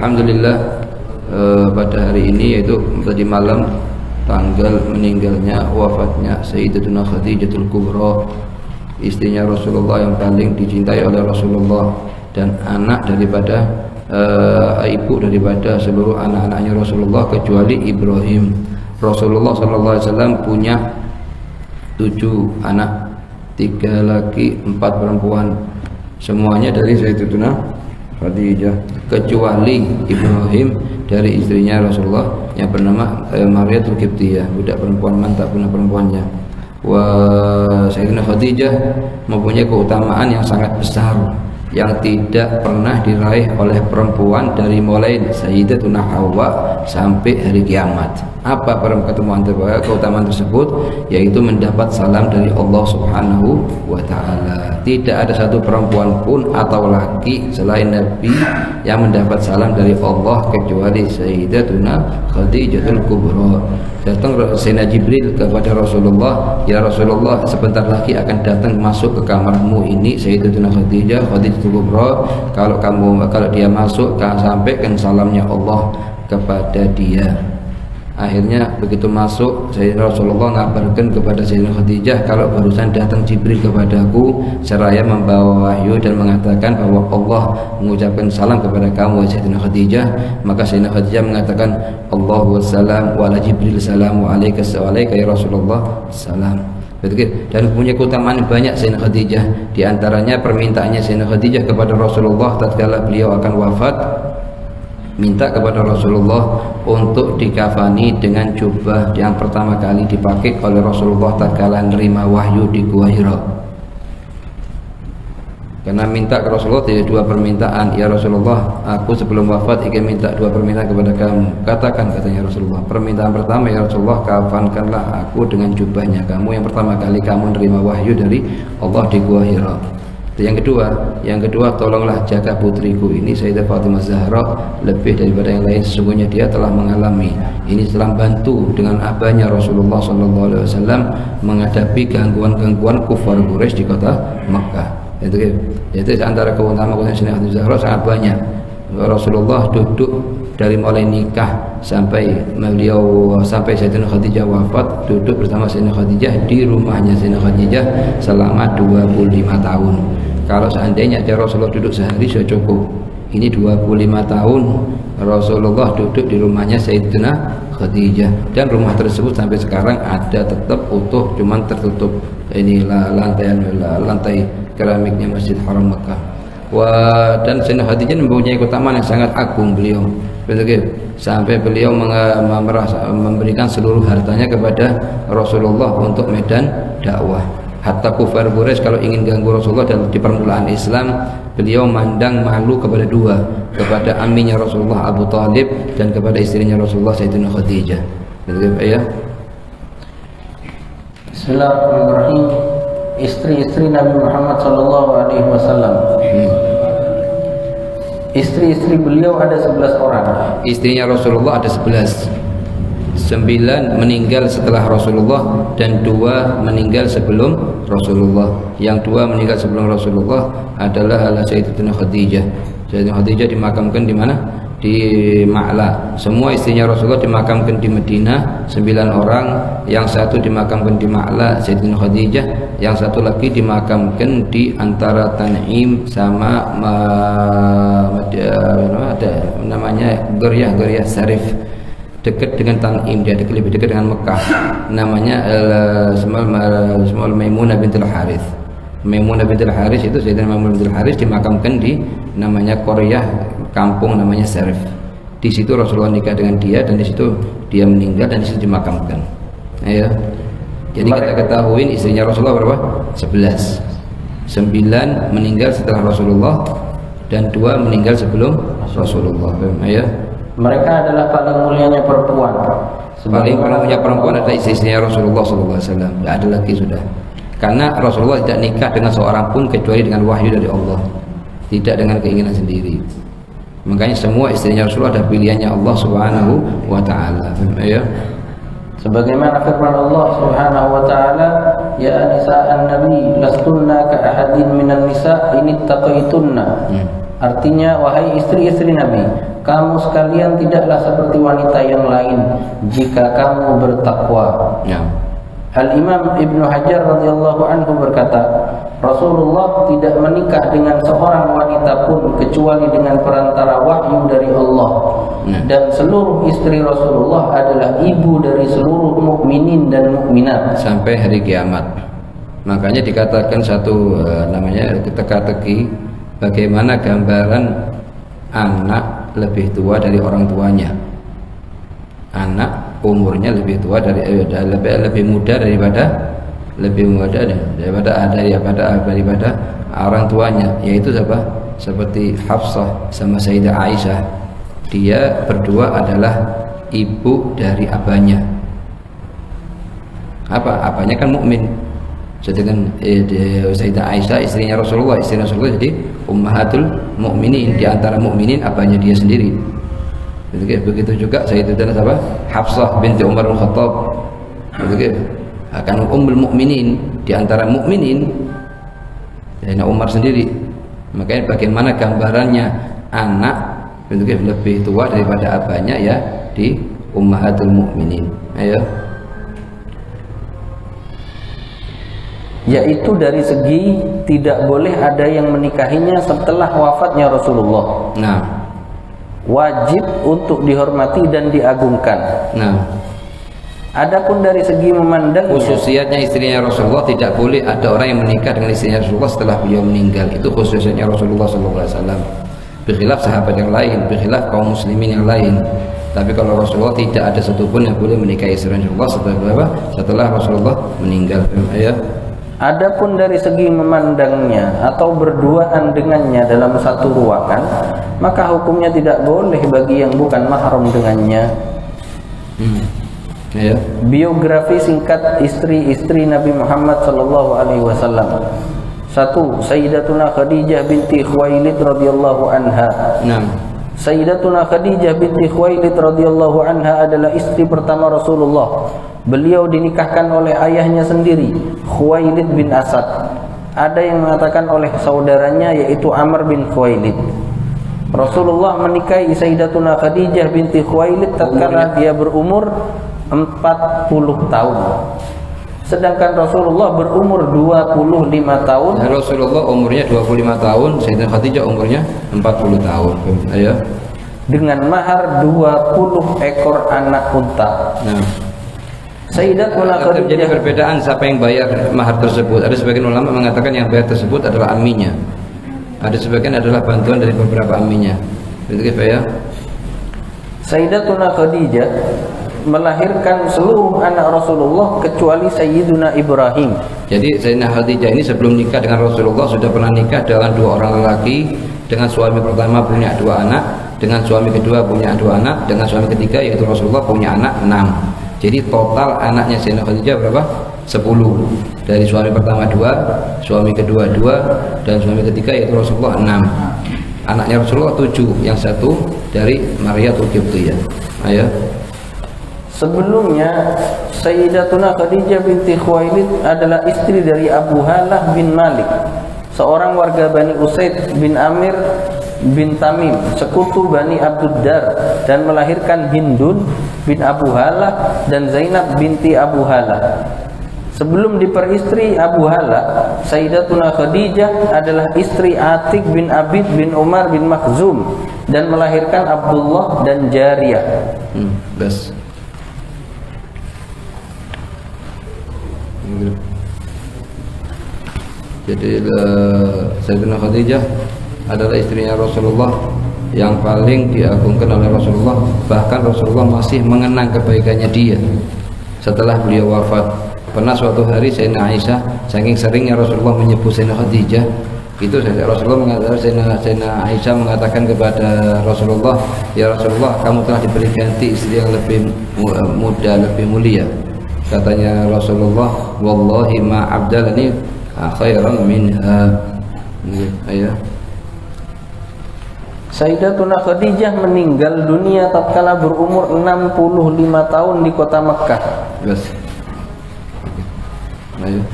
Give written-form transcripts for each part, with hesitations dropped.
Alhamdulillah pada hari ini, yaitu tadi malam, tanggal meninggalnya, wafatnya Sayyidatuna Khadijatul Kubra, istrinya Rasulullah yang paling dicintai oleh Rasulullah dan anak daripada ibu daripada seluruh anak-anaknya Rasulullah kecuali Ibrahim. Rasulullah SAW punya 7 anak, 3 laki 4 perempuan, semuanya dari Sayyidatuna Khadijah, kecuali Ibrahim dari istrinya Rasulullah yang bernama Mariyatul Qibtiyah, budak perempuan, mantap punya perempuannya. Sayyidatuna Khadijah mempunyai keutamaan yang sangat besar yang tidak pernah diraih oleh perempuan dari mulai Sayyidatuna Hawa sampai hari kiamat. Apa keutamaan tersebut? Yaitu mendapat salam dari Allah Subhanahu wa ta'ala. Tidak ada satu perempuan pun atau laki selain Nabi yang mendapat salam dari Allah kecuali Sayyidatuna Khadijatul Kubra. Datang Sayyidina Jibril kepada Rasulullah, ya Rasulullah, sebentar lagi akan datang masuk ke kamarmu ini Sayyidatuna Khadijah, Khadijatul Kubra. Kalau dia masuk, sampaikan salamnya Allah kepada dia. Akhirnya begitu masuk, Sayyidina Rasulullah ngabarkan kepada Sayyidina Khadijah, kalau barusan datang Jibril kepadaku seraya membawa wahyu dan mengatakan bahwa Allah mengucapkan salam kepada kamu Sayyidina Khadijah. Maka Sayyidina Khadijah mengatakan, Allahu wassalam wa ala Jibril salam wa alaika ya Rasulullah salam. Dan punya keutamaan banyak Sayyidina Khadijah. Di antaranya permintaannya Sayyidina Khadijah kepada Rasulullah tatkala beliau akan wafat, minta kepada Rasulullah untuk dikafani dengan jubah yang pertama kali dipakai oleh Rasulullah tatkala menerima wahyu di Gua Hira. Karena minta ke Rasulullah tidak 2 permintaan, ya Rasulullah, aku sebelum wafat ingin minta 2 permintaan kepada kamu. Katakan, katanya Rasulullah. Permintaan pertama, ya Rasulullah, kafankanlah aku dengan jubahnya kamu yang pertama kali kamu menerima wahyu dari Allah di Gua Hira. Yang kedua, tolonglah jaga putriku ini Sayyidah Fatimah Zahra lebih daripada yang lain. Sesungguhnya dia telah mengalami ini, telah bantu dengan abahnya Rasulullah SAW menghadapi gangguan-gangguan kufar Quraisy di kota Makkah. Itu antara keutamaan Sayyidah Fatimah Zahra sangat banyak. Rasulullah duduk dari mulai nikah sampai Sayyidatina Khadijah wafat, duduk bersama Sayyidatina Khadijah di rumahnya Sayyidatina Khadijah selama 25 tahun. Kalau seandainya aja Rasulullah duduk sehari sudah cukup. Ini 25 tahun Rasulullah duduk di rumahnya Sayyidatina Khadijah, dan rumah tersebut sampai sekarang ada tetap utuh, cuman tertutup inilah lantai keramiknya Masjid Haram Makkah. Dan Sayyidatina Khadijah mempunyai keutamaan yang sangat agung beliau. Sampai beliau memberikan seluruh hartanya kepada Rasulullah untuk medan dakwah. Hatta kufar Quraisy kalau ingin ganggu Rasulullah dan di permulaan Islam, beliau mandang malu kepada 2, kepada aminya Rasulullah Abu Talib dan kepada istrinya Rasulullah Sayyidatina Khadijah. Ya. Bismillahirrahmanirrahim. Istri-istri Nabi Muhammad SAW. Istri-istri beliau ada 11 orang. Istrinya Rasulullah ada 11. 9 meninggal setelah Rasulullah dan 2 meninggal sebelum Rasulullah. Yang 2 meninggal sebelum Rasulullah adalah Sayyidatina Khadijah. Sayyidatina Khadijah dimakamkan di mana? Di Ma'la. Semua istrinya Rasulullah dimakamkan di Madinah, 9 orang. Yang 1 dimakamkan di Ma'la, Sayyidatina Khadijah. Yang 1 lagi dimakamkan di antara Tan'im sama ada namanya Gharyah Sarif, dekat dengan Tan'im, dia lebih dekat dengan Mekah. Namanya Ismail Maimunah bintul Harith. Maimunah bintul Harith itu Sayyidatina Maimunah bintul Harith dimakamkan di namanya Qaryah, kampung namanya Sarif. Di situ Rasulullah nikah dengan dia, dan di situ dia meninggal, dan di situ dimakamkan. Ya. Jadi kita ketahui istrinya Rasulullah berapa? 11. 9 meninggal setelah Rasulullah dan 2 meninggal sebelum Rasulullah. Ya. Mereka adalah paling mulianya perempuan. Paling mulia perempuan adalah istrinya Rasulullah SAW. Tidak ada lagi sudah. Karena Rasulullah tidak nikah dengan seorang pun kecuali dengan wahyu dari Allah, tidak dengan keinginan sendiri. Makanya semua istrinya Rasulullah ada pilihannya Allah Subhanahu wa ta'ala. Ya. Sebagaimana firman Allah Subhanahu wa ta'ala, ya nisa'an nabi lastunna ka ahadin minan nisa' in ittaqaitunna. Artinya, wahai istri-istri Nabi, kamu sekalian tidaklah seperti wanita yang lain jika kamu bertakwa. Ya. Al-Imam Ibnu Hajar radhiyallahu anhu berkata, Rasulullah tidak menikah dengan seorang wanita pun kecuali dengan perantara wahyu dari Allah. Dan seluruh istri Rasulullah adalah ibu dari seluruh mukminin dan mukminat sampai hari kiamat. Makanya dikatakan satu namanya teka-teki, bagaimana gambaran anak lebih tua dari orang tuanya. Anak umurnya lebih tua lebih muda daripada orang tuanya, yaitu siapa? Seperti Hafsah sama Sayyidah Aisyah. Dia berdua adalah ibu dari abahnya. Abahnya kan mukmin. Sedangkan Sayyidah Aisyah istrinya Rasulullah, jadi ummahatul mukminin, di antara mukminin abahnya dia sendiri. Begitu juga Sayyidatina siapa? Hafsah binti Umar bin Khattab. Akan ummul mukminin, di antara mukminin Sayyidina Umar sendiri. Makanya bagaimana gambarannya anak lebih tua daripada abahnya, ya, di ummahatul mukminin. Ayo. Yaitu dari segi tidak boleh ada yang menikahinya setelah wafatnya Rasulullah. Nah, wajib untuk dihormati dan diagungkan. Nah, adapun dari segi memandang khususiyatnya istrinya Rasulullah, tidak boleh ada orang yang menikah dengan istrinya Rasulullah setelah beliau meninggal. Itu khususiyatnya Rasulullah SAW. Berkhilaf sahabat yang lain, berkhilaf kaum muslimin yang lain. Tapi kalau Rasulullah tidak ada satupun yang boleh menikahi istri Rasulullah setelah Rasulullah meninggal. Ya. Adapun dari segi memandangnya atau berduaan dengannya dalam satu ruangan, maka hukumnya tidak boleh bagi yang bukan mahram dengannya. Ya. Biografi singkat istri-istri Nabi Muhammad SAW. 1. Sayyidatuna Khadijah binti Khuwailid radhiyallahu anha. Sayyidatuna Khadijah binti Khuwailid radhiyallahu anha adalah istri pertama Rasulullah. Beliau dinikahkan oleh ayahnya sendiri, Khuwailid bin Asad. Ada yang mengatakan oleh saudaranya, yaitu Amr bin Khuwailid. Rasulullah menikahi Sayyidatuna Khadijah binti Khuwailid tatkala dia berumur 40 tahun. Sedangkan Rasulullah berumur 25 tahun. Dan Rasulullah umurnya 25 tahun, Sayyidatuna Khadijah umurnya 40 tahun. Ayo. Dengan mahar 20 ekor anak unta. Sayyidatuna Khadijah. Terjadi perbedaan siapa yang bayar mahar tersebut. Ada sebagian ulama mengatakan yang bayar tersebut adalah amminya. Ada sebagian adalah bantuan dari beberapa amminya. Begitu ya. Sayyidatuna Khadijah melahirkan seluruh anak Rasulullah kecuali Sayyiduna Ibrahim. Jadi Sayyidina Khadijah ini sebelum nikah dengan Rasulullah sudah pernah nikah dengan 2 orang lelaki. Dengan suami pertama punya 2 anak, dengan suami kedua punya 2 anak, dengan suami ketiga yaitu Rasulullah punya anak 6. Jadi total anaknya Sayyidina Khadijah berapa? 10. Dari suami pertama 2, suami kedua 2, dan suami ketiga yaitu Rasulullah 6. Anaknya Rasulullah 7, yang 1 dari Mariyatul Qibtiyah. Ayo. Sebelumnya Sayyidatuna Khadijah binti Khuwailid adalah istri dari Abu Halah bin Malik, seorang warga Bani Usaid bin Amir bin Tamim, sekutu Bani Abduddar, dan melahirkan Hindun bin Abu Halah dan Zainab binti Abu Halah. Sebelum diperistri Abu Halah, Sayyidatuna Khadijah adalah istri Atik bin Abid bin Umar bin Makhzum dan melahirkan Abdullah dan Jariyah. Jadi Sayyidatuna Khadijah adalah istrinya Rasulullah yang paling diagungkan oleh Rasulullah. Bahkan Rasulullah masih mengenang kebaikannya dia setelah beliau wafat. Pernah suatu hari Sayyidina Aisyah, saking seringnya Rasulullah menyebut Sayyidina Khadijah, itu Rasulullah mengatakan, Sayyidina Aisyah mengatakan kepada Rasulullah, ya Rasulullah, kamu telah diberi ganti istri yang lebih muda, lebih mulia. Katanya Rasulullah, wallahi ma abdalani khairan minha. Ayah. Sayyidatuna Khadijah meninggal dunia tatkala berumur 65 tahun di kota Mekkah. Yes. Ayo.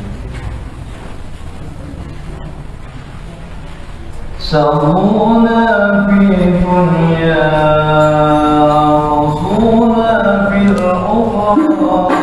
سرنا في الدنيا رسولا في الأخرى